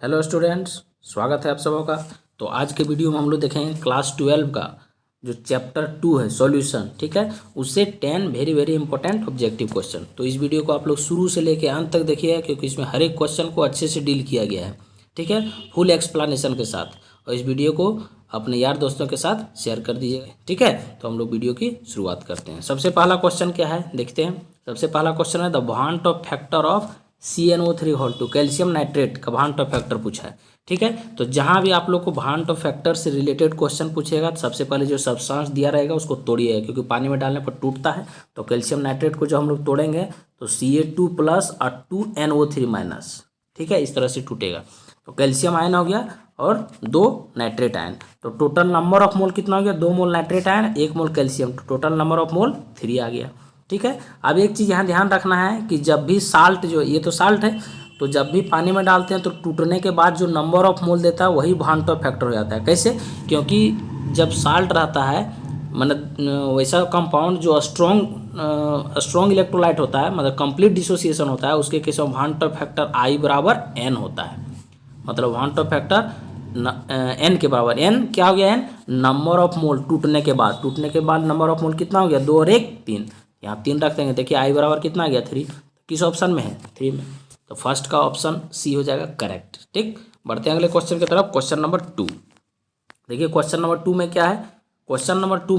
Hello students, स्वागत है आप सबों का। तो आज के वीडियो में हम लोग देखेंगे क्लास 12 का जो चैप्टर 2 है सॉल्यूशन, ठीक है, उससे 10 very very important objective question. तो इस वीडियो को आप लोग शुरू से लेकर अंत तक देखिएगा क्योंकि इसमें हर एक क्वेश्चन को अच्छे से डील किया गया है, ठीक है, फुल एक्सप्लेनेशन के साथ। और इस वीडियो को अपने यार दोस्तों के साथ शेयर कर दीजिएगा, ठीक है। तो हम लोग वीडियो की शुरुआत करते हैं। सबसे पहला क्वेश्चन क्या है देखते हैं। सबसे पहला क्वेश्चन है the van't Hoff factor of CnO3 whole two, calcium nitrate का भांट ऑफ फैक्टर पूछा है, ठीक है। तो जहां भी आप लोग को भांट ऑफ फैक्टर से रिलेटेड क्वेश्चन पूछेगा तो सबसे पहले जो सब्सटेंस दिया रहेगा उसको तोड़िएगा क्योंकि पानी में डालने पर टूटता है। तो कैल्शियम नाइट्रेट को जो हम लोग तोड़ेंगे तो Ca2 प्लस और 2NO3 माइनस, ठीक है, इस तरह से टूटेगा। तो कैल्शियम आयन हो गया और 2 नाइट्रेट आयन। तो टोटल नंबर ऑफ मोल कितना हो गया, 2 मोल नाइट्रेट आयन 1 मोल कैल्शियम, तो टोटल नंबर ऑफ मोल 3 आ गया, ठीक है। अब एक चीज़ यहाँ ध्यान रखना है कि जब भी साल्ट, जो ये तो साल्ट है, तो जब भी पानी में डालते हैं तो टूटने के बाद जो नंबर ऑफ मोल देता है वही भांट ऑफ फैक्टर हो जाता है। कैसे? क्योंकि जब साल्ट रहता है मतलब वैसा कंपाउंड जो स्ट्रॉन्ग इलेक्ट्रोलाइट होता है, मतलब कंप्लीट डिसोसिएशन होता है, उसके केस में भांट ऑफ फैक्टर I बराबर N होता है। मतलब भांट ऑफ फैक्टर N के बराबर, N क्या हो गया, N नंबर ऑफ मोल टूटने के बाद नंबर ऑफ मोल कितना हो गया, 2 और 1 3, यहाँ 3 रख देंगे। देखिए I बराबर कितना आ गया 3, किस ऑप्शन में है 3 में, तो फर्स्ट का ऑप्शन C हो जाएगा करेक्ट, ठीक। बढ़ते हैं अगले क्वेश्चन की तरफ। क्वेश्चन नंबर 2 देखिए। क्वेश्चन नंबर 2 में क्या है, क्वेश्चन नंबर 2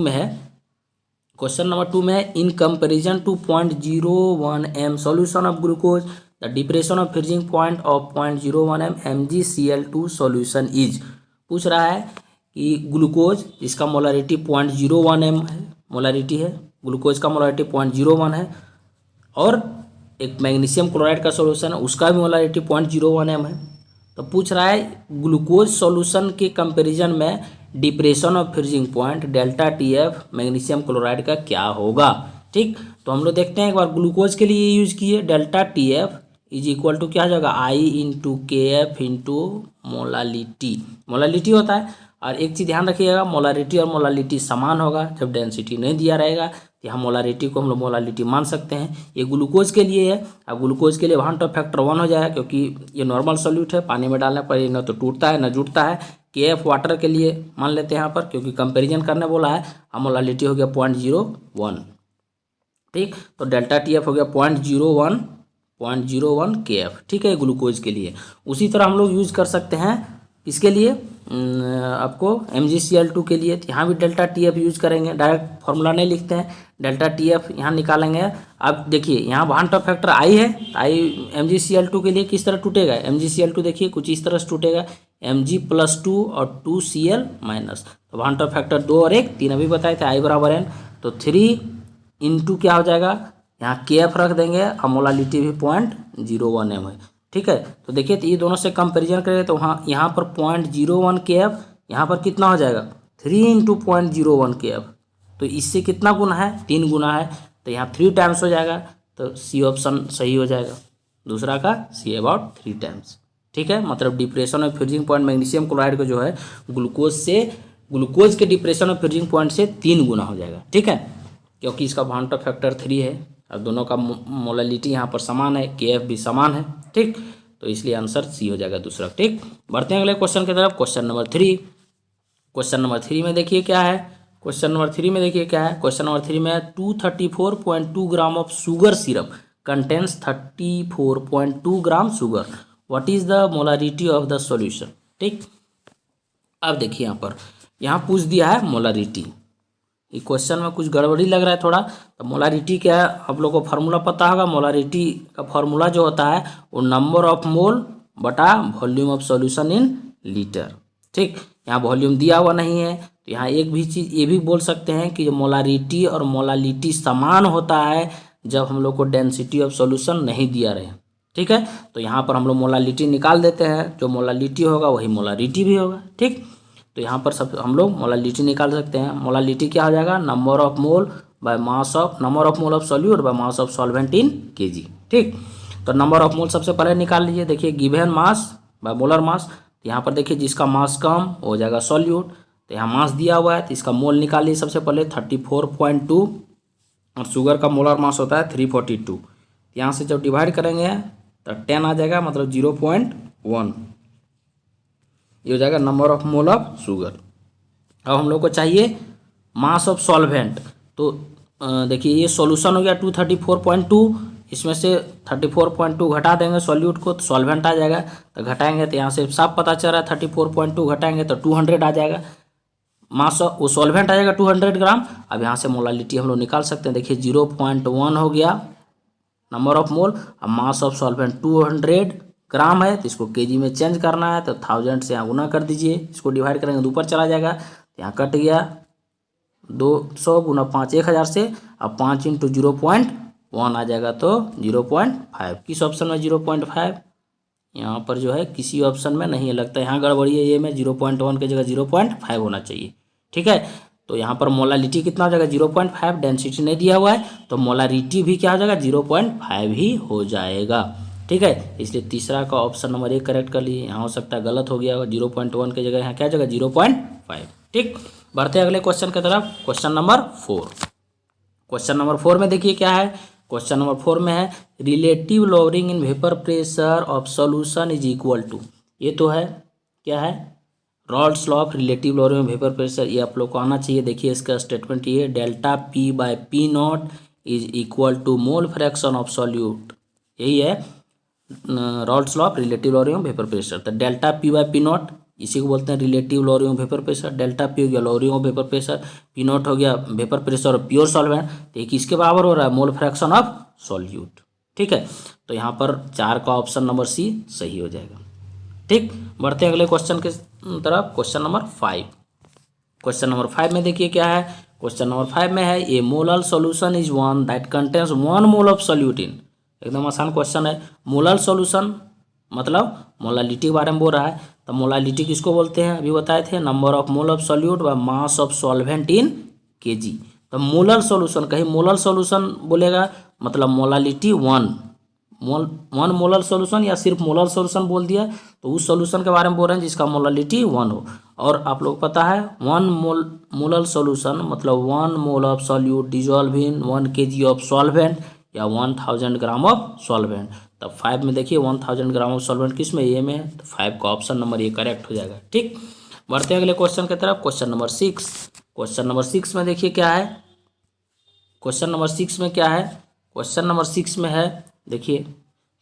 में है in comparison to 0.01 m solution of glucose the depression of freezing point of 0.01 m MgCl2 solution is. पूछ रहा है कि ग्लूकोज जिसका मोलारिटी 0.01 m है, मोलारिटी है, ग्लूकोज का मोलारिटी 0.01 है, और एक मैग्नीशियम क्लोराइड का सॉल्यूशन है उसका भी मोलारिटी 0.01 m है। तो पूछ रहा है ग्लूकोज सॉल्यूशन के कंपैरिजन में depression of freezing point delta TF magnesium chloride का क्या होगा, ठीक। तो हम लोग देखते हैं एक बार ग्लूकोज के लिए यूज किए, delta TF is equal to क्या हो जाएगा, I into KF into molality होता है। और एक चीज़ ध्यान रखिएगा, मोलारिटी और मोलालिटी समान होगा जब डेंसिटी नहीं दिया रहेगा, तो यहाँ मोलारिटी को हम लोग मोलालिटी मान सकते हैं। ये ग्लूकोज के लिए है। अब ग्लूकोज के लिए भांट ऑफ फैक्टर 1 हो जाएगा क्योंकि ये नॉर्मल सॉल्यूट है, पानी में डालने पर ये न तो टूटता है न जुड़ता है। KF वाटर के लिए मान लेते हैं यहाँ पर क्योंकि कंपेरिजन करने बोला है। अब मोलालिटी हो गया 0.01, ठीक। तो डेल्टा TF हो गया 0.01 KF, ठीक है, ग्लूकोज के लिए। उसी तरह हम लोग यूज कर सकते हैं इसके लिए आपको MgCl2 के लिए, यहाँ भी डेल्टा TF यूज करेंगे। डायरेक्ट फार्मूला नहीं लिखते हैं, डेल्टा TF यहाँ निकालेंगे। अब देखिए यहाँ भांट ऑफ फैक्टर I है, I MgCl2 के लिए किस तरह टूटेगा, MgCl2 देखिए कुछ इस तरह से टूटेगा, Mg+2 और 2Cl माइनस। तो भांट ऑफ फैक्टर 2 और 1 3 अभी बताए थे, I बराबर N, तो 3 इंटू क्या हो जाएगा, यहाँ KF रख देंगे और मोलालिटी भी 0.01 m है, ठीक है। तो देखिए तो ये दोनों से कंपेरिजन करें तो यहाँ पर 0.01 KF, यहाँ पर कितना हो जाएगा 3 इंटू 0.01 KF, तो इससे कितना गुना है, 3 गुना है, तो यहाँ 3 टाइम्स हो जाएगा। तो C ऑप्शन सही हो जाएगा, दूसरा का C अबाउट 3 टाइम्स, ठीक है। मतलब depression of freezing point magnesium chloride को जो है ग्लूकोज के डिप्रेशन ऑफ फ्रीजिंग पॉइंट से 3 गुना हो जाएगा, ठीक है, क्योंकि इसका भांट ऑफ फैक्टर 3 है और दोनों का मोलालिटी यहाँ पर समान है, KF भी समान है, ठीक। तो इसलिए आंसर C हो जाएगा दूसरा, ठीक। बढ़ते हैं अगले क्वेश्चन की तरफ। क्वेश्चन नंबर 3 में देखिए क्या है, क्वेश्चन नंबर 3 में 234.2 gram of sugar syrup contains 34.2 gram sugar, what is the molarity of the solution, ठीक। अब देखिए यहाँ पूछ दिया है मोलारिटी, ये क्वेश्चन में कुछ गड़बड़ी लग रहा है थोड़ा। तो मोलारिटी क्या है, आप लोगों को फार्मूला पता होगा। मोलारिटी का फार्मूला जो होता है वो नंबर ऑफ मोल बटा volume of solution in litre, ठीक। यहाँ वॉल्यूम दिया हुआ नहीं है, तो यहाँ एक भी चीज़ ये भी बोल सकते हैं कि मोलारिटी और मोलालिटी समान होता है जब हम लोग को डेंसिटी ऑफ सॉल्यूशन नहीं दिया रहे, ठीक है। तो यहाँ पर हम लोग मोलालिटी निकाल देते हैं, जो मोलालिटी होगा वही मोलारिटी भी होगा, ठीक। तो यहाँ पर सब हम लोग मोलालिटी निकाल सकते हैं। मोलालिटी क्या हो जाएगा, number of mole by mass of, number of mole of solute by mass of solvent in kg, ठीक। तो नंबर ऑफ मोल सबसे पहले निकाल लीजिए। देखिए given mass by molar mass, तो यहाँ पर देखिए जिसका मास कम हो जाएगा सॉल्यूट, तो यहाँ मास दिया हुआ है तो इसका मोल निकाल लीजिए सबसे पहले 34.2, और शुगर का मोलर मास होता है 342। यहाँ से जब डिवाइड करेंगे तो 10 आ जाएगा, मतलब 0.1, ये हो जाएगा number of mole of sugar. अब हम लोग को चाहिए मास ऑफ सॉल्वेंट। तो देखिए ये सॉल्यूशन हो गया 234.2, इसमें से 34.2 घटा देंगे सॉल्यूट को तो सॉल्वेंट आ जाएगा। तो घटाएंगे तो यहाँ से साफ पता चल रहा है 34.2 घटाएंगे तो 200 आ जाएगा। मास ऑफ वो सॉल्वेंट आ जाएगा 200 ग्राम। अब यहाँ से मोलालिटी हम लोग निकाल सकते हैं। देखिए 0.1 हो गया नंबर ऑफ मोल। अब मास ऑफ सॉल्वेंट 200 ग्राम है तो इसको केजी में चेंज करना है तो 1000 से यहाँ गुना कर दीजिए। इसको डिवाइड करेंगे तो ऊपर चला जाएगा, यहाँ कट गया 200 गुना 5 1000 से। अब 5 × 0.1 आ जाएगा तो 0.5। किस ऑप्शन में 0.5? यहाँ पर जो है किसी ऑप्शन में नहीं लगता, यहाँ गड़बड़ी है। ये में 0.1 की जगह 0.5 होना चाहिए। ठीक है, तो यहाँ पर मोलालिटी कितना हो जाएगा 0.5। डेंसिटी नहीं दिया हुआ है तो मोलारिटी भी क्या हो जाएगा 0.5 ही हो जाएगा। ठीक है, इसलिए तीसरा का ऑप्शन नंबर 1 करेक्ट कर लिए। यहाँ हो सकता है गलत हो गया होगा, 0.1 की जगह यहाँ क्या जगह 0.5। ठीक, बढ़ते हैं अगले क्वेश्चन की तरफ। Question number 4। क्वेश्चन नंबर 4 में देखिए क्या है। क्वेश्चन नंबर 4 में है relative lowering in vapour pressure of solution is equal to. ये तो है क्या है, Raoult's law of relative lowering vapour pressure. ये आप लोग को आना चाहिए। देखिए इसका स्टेटमेंट ये delta P by P naught is equal to mole fraction of solute. यही है Raoult's law of relative lowering of vapour pressure. तो delta P by P naught इसी को बोलते हैं relative lowering of vapour pressure. Delta P हो गया lowering of vapour pressure, P naught हो गया vapour pressure of pure solvent. तो ये किसके बराबर हो रहा है, मोल फ्रैक्शन ऑफ सॉल्यूट। ठीक है, तो यहाँ पर 4 का ऑप्शन नंबर सी सही हो जाएगा। ठीक, बढ़ते हैं अगले क्वेश्चन के तरफ। Question number 5। क्वेश्चन नंबर 5 में देखिए क्या है। क्वेश्चन नंबर 5 में है a molar solution is one that contains 1 mole of solute in. एकदम आसान क्वेश्चन है। मोलर सॉल्यूशन मतलब मोलालिटी के बारे में बोल रहा है। तो मोलालिटी किसको बोलते हैं, अभी बताए थे, number of mole of solute व mass of solvent in kg. तो मोलर सॉल्यूशन, कहीं मोलर सॉल्यूशन बोलेगा मतलब मोलालिटी 1 मोलर सॉल्यूशन या सिर्फ मोलर सॉल्यूशन बोल दिया तो उस सॉल्यूशन के बारे में बोल रहे हैं जिसका मोलालिटी 1 हो। और आप लोग पता है 1 मोलर सॉल्यूशन मतलब 1 mole of solute dissolve in 1 kg of solvent या 1000 ग्राम ऑफ सॉल्वेंट। तब 5 में देखिए 1000 ग्राम ऑफ सॉल्वेंट किस में, ए में, तो 5 का ऑप्शन नंबर ए करेक्ट हो जाएगा। ठीक, बढ़ते हैं अगले क्वेश्चन की तरफ। Question number 6। क्वेश्चन नंबर 6 में देखिए क्या है। क्वेश्चन नंबर 6 में क्या है, क्वेश्चन नंबर 6 में है, देखिए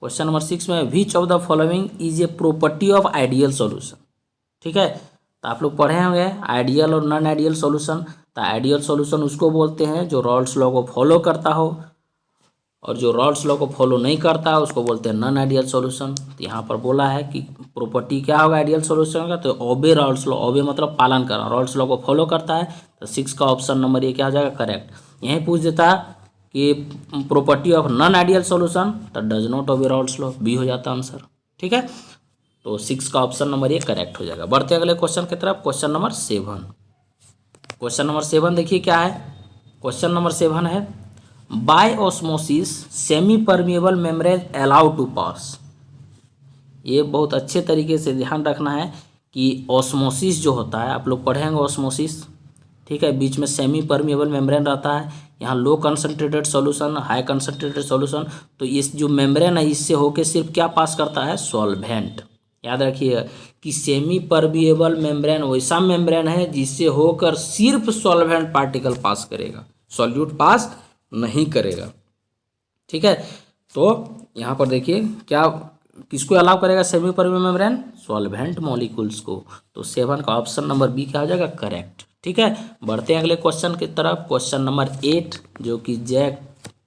क्वेश्चन नंबर 6 में which of the following is a property of ideal solution. ठीक है, तो आप लोग पढ़े होंगे आइडियल और नॉन आइडियल सॉल्यूशन। तो आइडियल सॉल्यूशन उसको बोलते हैं जो रॉल्स लॉ को फॉलो करता हो, और जो रॉल्स लॉ को फॉलो नहीं करता है उसको बोलते हैं नॉन आइडियल सॉल्यूशन। तो यहाँ पर बोला है कि प्रॉपर्टी क्या होगा आइडियल सॉल्यूशन का, तो ओबे रॉल्स लॉ, ओबे मतलब पालन करना, रॉल्स लॉ को फॉलो करता है। तो 6 का ऑप्शन नंबर ये क्या हो जाएगा करेक्ट। यहीं पूछ देता कि property of non ideal solution तो does not obey Raoult's law, B हो जाता आंसर। ठीक है, तो 6 का ऑप्शन नंबर ये करेक्ट हो जाएगा। बढ़ते अगले क्वेश्चन की तरफ। Question number 7। क्वेश्चन नंबर 7 देखिए क्या है। क्वेश्चन नंबर 7 है by osmosis semi permeable membrane allow to pass. ये बहुत अच्छे तरीके से ध्यान रखना है कि ऑस्मोसिस जो होता है, आप लोग पढ़ेंगे ऑस्मोसिस, ठीक है, बीच में सेमी परमिएबल मेम्ब्रेन रहता है। यहाँ low concentrated solution, high concentrated solution, तो इस जो मेम्ब्रेन है इससे होके सिर्फ क्या पास करता है, सॉल्वेंट। याद रखिए कि सेमी परमिएबल मेम्ब्रेन वैसा मेम्ब्रेन है जिससे होकर सिर्फ सॉल्वेंट पार्टिकल पास करेगा, सॉल्यूट पास नहीं करेगा। ठीक है, तो यहाँ पर देखिए क्या किसको अलाउ करेगा semi permeable membrane, solvent molecules को। तो 7 का ऑप्शन नंबर बी क्या हो जाएगा करेक्ट। ठीक है, बढ़ते हैं अगले क्वेश्चन की तरफ। क्वेश्चन नंबर 8 जो कि जैक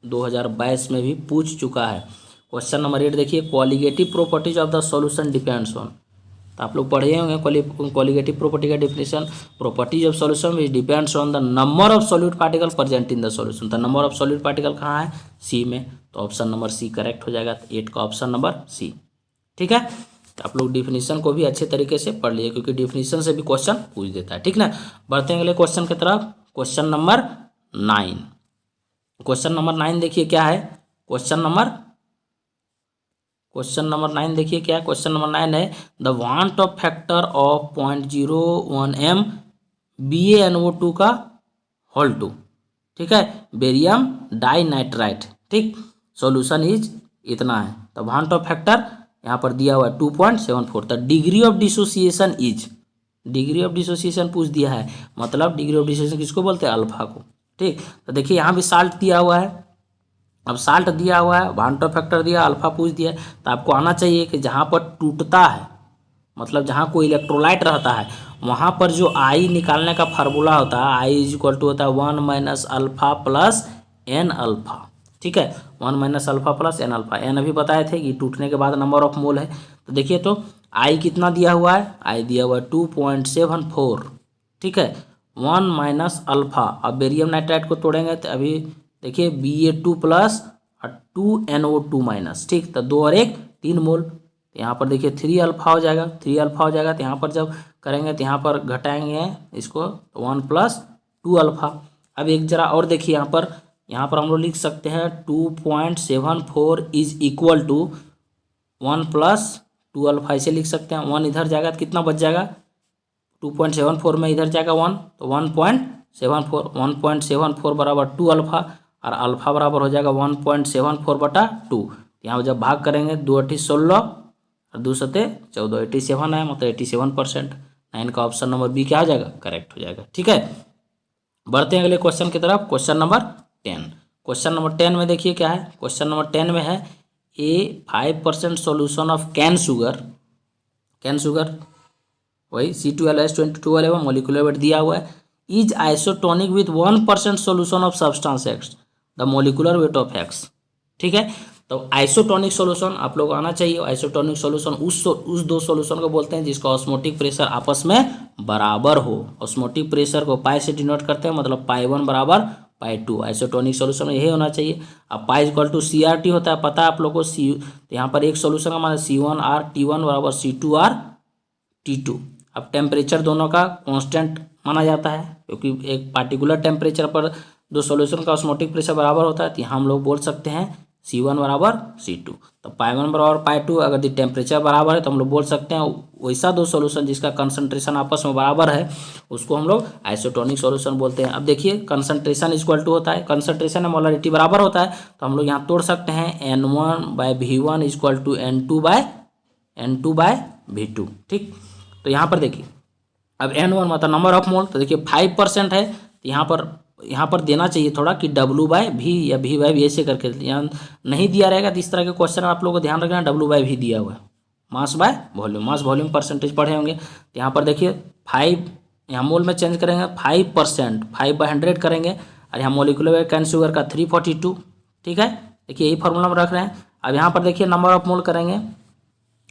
2022 में भी पूछ चुका है। क्वेश्चन नंबर 8 देखिए qualitative properties of the solution depends on. तो आप लोग पढ़े होंगे क्वालिटेटिव प्रॉपर्टी का definition, properties of solution which depends on the number of solute particle present in the solution. तो नंबर ऑफ सॉल्यूट पार्टिकल कहाँ है, सी में, तो ऑप्शन नंबर सी करेक्ट हो जाएगा। 8 का ऑप्शन नंबर सी। ठीक है, तो आप लोग डिफिनीशन को भी अच्छे तरीके से पढ़ लिए क्योंकि डिफिनीशन से भी क्वेश्चन पूछ देता है। ठीक ना, बढ़ते हैं अगले क्वेश्चन की तरफ। Question number 9। क्वेश्चन नंबर 9 देखिए क्या है। क्वेश्चन नंबर 9 देखिए क्या है। क्वेश्चन नंबर 9 है the want of factor of 0.01 m BaNO2 का होल 2। ठीक है, बेरियम डाई नाइट्राइट। ठीक, सॉल्यूशन इज इतना है। तो वांट ऑफ फैक्टर यहाँ पर दिया हुआ है 2.74। The degree of dissociation is, degree of dissociation पूछ दिया है, मतलब डिग्री ऑफ डिसोसिएशन किसको बोलते हैं, अल्फा को। ठीक, तो देखिए यहाँ भी साल्ट दिया हुआ है। अब साल्ट दिया हुआ है, वांटो फैक्टर दिया, अल्फा पूछ दिया है, तो आपको आना चाहिए कि जहाँ पर टूटता है, मतलब जहाँ कोई इलेक्ट्रोलाइट रहता है, वहाँ पर जो आई निकालने का फार्मूला होता है, आई इज इक्वल टू होता है 1 minus alpha plus n alpha. ठीक है, 1 minus alpha plus n alpha. N अभी बताए थे कि टूटने के बाद नंबर ऑफ मोल है। तो देखिए तो आई कितना दिया हुआ है, आई दिया हुआ है 2.74। ठीक है, 1 माइनस अल्फा। अब बेरियम नाइट्राइड को तोड़ेंगे तो अभी देखिए Ba2 प्लस और 2NO2 माइनस। ठीक, तो 2 और 1 3 मोल। यहाँ पर देखिए 3 अल्फा हो जाएगा, 3 अल्फा हो जाएगा। तो यहाँ पर जब करेंगे तो यहाँ पर घटाएंगे इसको, 1 प्लस 2 अल्फा। अब एक जरा और देखिए यहाँ पर हम लोग लिख सकते हैं 2.74 is equal to 1 plus 2 alpha, ऐसे लिख सकते हैं। 1 इधर जाएगा तो कितना बच जाएगा, 2.74 में इधर जाएगा 1, तो 1.74, 1.74 बराबर 2 अल्फा, और अल्फा बराबर हो जाएगा 1.74 बटा 2। यहाँ जब भाग करेंगे 2 8 16 और 2 सते 14, 87 है, मतलब 87%। 9 का ऑप्शन नंबर बी क्या हो जाएगा, करेक्ट हो जाएगा। ठीक है, बढ़ते हैं अगले क्वेश्चन की तरफ। Question number 10। क्वेश्चन नंबर 10 में देखिए क्या है, क्वेश्चन नंबर 10 में है ए 5% solution of cane sugar, cane sugar वही C12H22 मोलिकुलर वेट दिया हुआ है, is isotonic with 1% solution of substance x, the molecular weight of x. ठीक है, तो आइसोटोनिक सॉल्यूशन आप लोग आना चाहिए। आइसोटोनिक सॉल्यूशन उस दो सॉल्यूशन को बोलते हैं जिसका ऑस्मोटिक प्रेशर आपस में बराबर हो। ऑस्मोटिक प्रेशर को पाई से डिनोट करते हैं, मतलब पाई 1 बराबर पाई 2। आइसोटोनिक सॉल्यूशन में यही होना चाहिए। अब पाई इक्वल टू CRT होता है, पता है आप लोगों को। तो यहाँ पर एक सॉल्यूशन का मतलब C1R बराबर C2R अब टेम्परेचर दोनों का कांस्टेंट माना जाता है, क्योंकि एक पार्टिकुलर टेम्परेचर पर दो सॉल्यूशन का ऑस्मोटिक प्रेशर बराबर होता है। तो यहाँ हम लोग बोल सकते हैं C1 बराबर C2। तो पाई 1 बराबर पाई 2, अगर दी टेम्परेचर बराबर है तो हम लोग बोल सकते हैं वैसा दो सॉल्यूशन जिसका कंसंट्रेशन आपस में बराबर है, उसको हम लोग आइसोटोनिक सॉल्यूशन बोलते हैं। अब देखिए कंसंट्रेशन इक्वल टू होता है, कंसंट्रेशन में मोलरिटी बराबर होता है, तो हम लोग यहाँ तोड़ सकते हैं N1/V1 इक्वल टू N2/V2। ठीक, तो यहाँ पर देखिए अब N1 मतलब नंबर ऑफ मोल, तो देखिए 5% है, तो यहाँ पर देना चाहिए थोड़ा कि W/V या V/V ऐसे करके। यहाँ नहीं दिया रहेगा तो इस तरह के क्वेश्चन आप लोगों को ध्यान रखना, W/V दिया हुआ है, mass by volume, mass volume percentage पढ़े होंगे। तो यहाँ पर देखिए 5, यहाँ मोल में चेंज करेंगे 5%, 5/100 करेंगे, और यहाँ मोलिकुलर वेट कैन शुगर का 342। ठीक है, देखिए यही फॉर्मूला में रख रहे हैं। अब यहाँ पर देखिए नंबर ऑफ मोल करेंगे,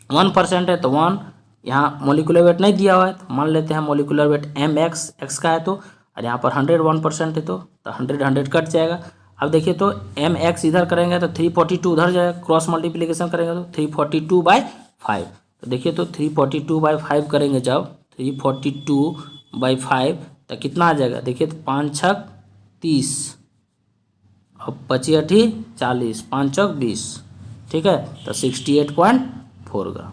1% है तो 1, यहाँ मोलिकुलर वेट नहीं दिया हुआ है तो मान लेते हैं मोलिकुलर वेट mx का है, तो और यहाँ पर 101% है तो 100 कट जाएगा। अब देखिए तो mx इधर करेंगे तो 342 उधर जाएगा, क्रॉस मल्टीप्लिकेशन करेंगे तो 342/5। तो देखिए तो 342/5 करेंगे जब 342/5 तो कितना आ जाएगा, देखिए तो 5 छक 30 और 25 8 40, 5 चौक 20। ठीक है, तो 68.4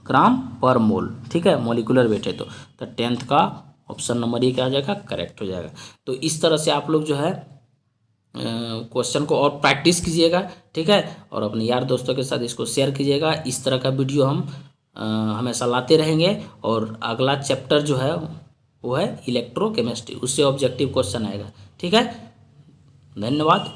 ग्राम पर मोल। ठीक है, मोलिकुलर वेट है तो 10th का ऑप्शन नंबर ये क्या आ जाएगा, करेक्ट हो जाएगा। तो इस तरह से आप लोग जो है क्वेश्चन को और प्रैक्टिस कीजिएगा। ठीक है, और अपने यार दोस्तों के साथ इसको शेयर कीजिएगा। इस तरह का वीडियो हम हमेशा लाते रहेंगे। और अगला चैप्टर जो है वो है इलेक्ट्रोकेमिस्ट्री, उससे ऑब्जेक्टिव क्वेश्चन आएगा। ठीक है, धन्यवाद।